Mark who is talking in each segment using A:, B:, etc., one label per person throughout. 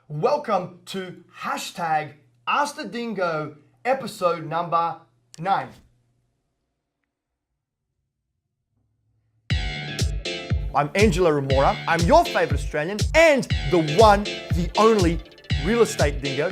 A: Welcome to hashtag Ask the Dingo episode number 9. I'm Angela Remora. I'm your favorite Australian and the one, the only real estate dingo.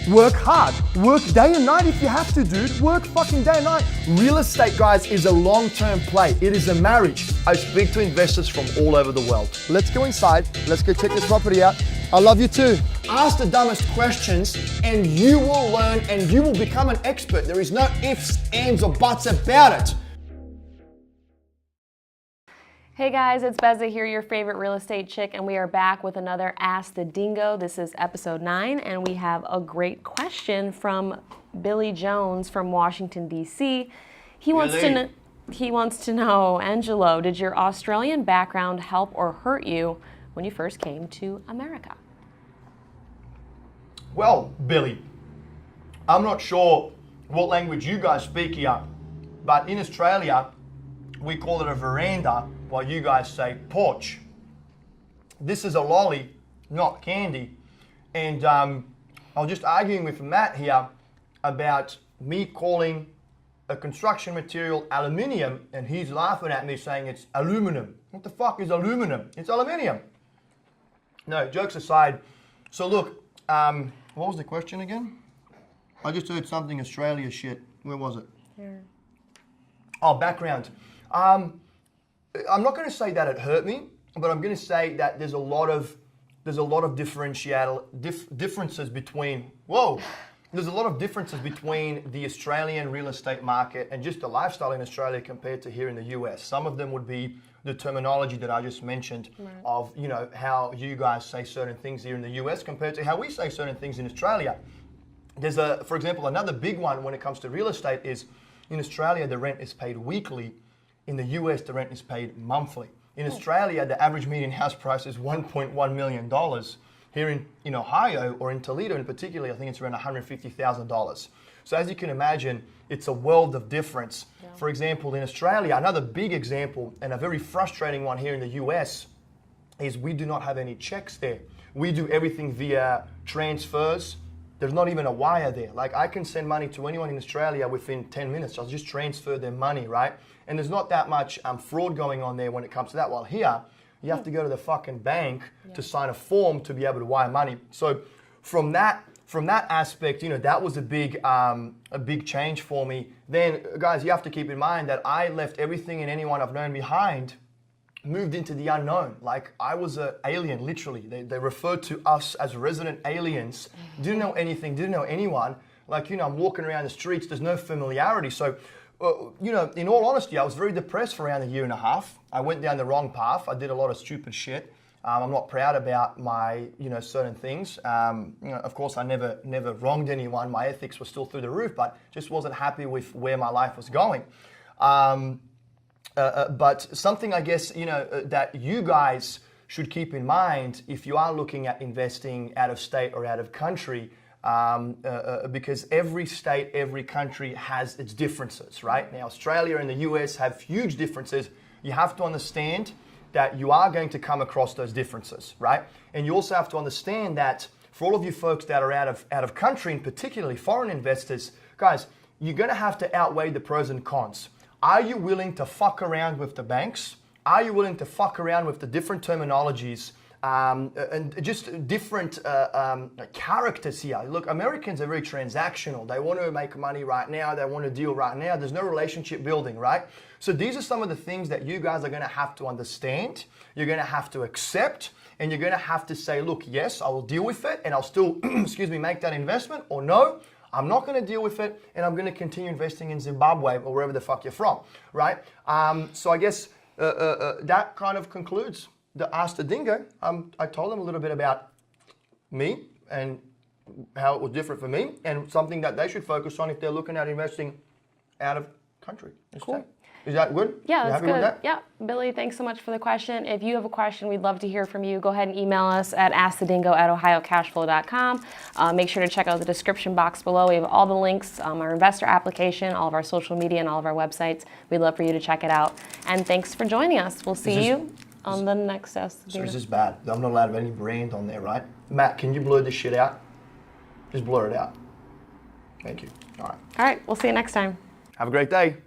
A: Work hard. Work day and night if you have to, dude. Work fucking day and night. Real estate, guys, is a long-term play. It is a marriage. I speak to investors from all over the world. Let's go inside. Let's go check this property out. I love you too. Ask the dumbest questions and you will learn and you will become an expert. There is no ifs, ands, or buts about it.
B: Hey guys, it's Bezza here, your favorite real estate chick, and we are back with another Ask the Dingo. This is episode 9, and we have a great question from Billy Jones from Washington, D.C. He wants to know, Angelo, did your Australian background help or hurt you when you first came to America?
A: Well, Billy, I'm not sure what language you guys speak here, but in Australia, we call it a veranda, while you guys say porch. This is a lolly, not candy. And I was just arguing with Matt here about me calling a construction material aluminium, and he's laughing at me saying it's aluminum. What the fuck is aluminum? It's aluminium. No, jokes aside. So look, what was the question again? I just heard something Australia shit. Where was it? Here. Oh, background. I'm not going to say that it hurt me, but I'm going to say that there's a lot of differences between. There's a lot of differences between the Australian real estate market and just the lifestyle in Australia compared to here in the US. Some of them would be the terminology that I just mentioned, right, of how you guys say certain things here in the US compared to how we say certain things in Australia. There's for example, another big one when it comes to real estate is in Australia the rent is paid weekly. In the US, the rent is paid monthly. In Australia, the average median house price is $1.1 million. Here in Ohio, or in Toledo in particular, I think it's around $150,000. So as you can imagine, it's a world of difference. Yeah. For example, in Australia, another big example, and a very frustrating one here in the US, is we do not have any checks there. We do everything via transfers. There's not even a wire there. Like, I can send money to anyone in Australia within 10 minutes. I'll just transfer their money, right? And there's not that much fraud going on there when it comes to that. While here, you have to go to the fucking bank to sign a form to be able to wire money. So from that aspect, that was a big change for me. Then, guys, you have to keep in mind that I left everything and anyone I've known behind, moved into the unknown. Like, I was an alien, literally. They referred to us as resident aliens. Didn't know anything, didn't know anyone. Like, I'm walking around the streets, there's no familiarity. So, in all honesty, I was very depressed for around a year and a half. I went down the wrong path. I did a lot of stupid shit. I'm not proud about my, certain things. Of course, I never wronged anyone. My ethics were still through the roof, but just wasn't happy with where my life was going. But something, I guess, that you guys should keep in mind if you are looking at investing out of state or out of country, because every state, every country has its differences, right? Now, Australia and the US have huge differences. You have to understand that you are going to come across those differences, right? And you also have to understand that for all of you folks that are out of country, and particularly foreign investors, guys, you're going to have to outweigh the pros and cons. Are you willing to fuck around with the banks? Are you willing to fuck around with the different terminologies and just different characters here? Look, Americans are very transactional. They want to make money right now. They want to deal right now. There's no relationship building, right? So these are some of the things that you guys are going to have to understand. You're going to have to accept, and you're going to have to say, look, yes, I will deal with it, and I'll still, make that investment, or no, I'm not going to deal with it, and I'm going to continue investing in Zimbabwe or wherever the fuck you're from, right? So I guess that kind of concludes the Ask the Dingo. I told them a little bit about me and how it was different for me, and something that they should focus on if they're looking at investing out of country. Cool. Is that good?
B: Yeah, that's good. That? Yeah, Billy, thanks so much for the question. If you have a question, we'd love to hear from you. Go ahead and email us at askthedingo@ohiocashflow.com. Make sure to check out the description box below. We have all the links, our investor application, all of our social media, and all of our websites. We'd love for you to check it out. And thanks for joining us. We'll see you on the next Ask the
A: So
B: Dingo.
A: is this bad? I'm not allowed to have any brand on there, right? Matt, can you blur this shit out? Just blur it out. Thank you. All right.
B: All right, we'll see you next time.
A: Have a great day.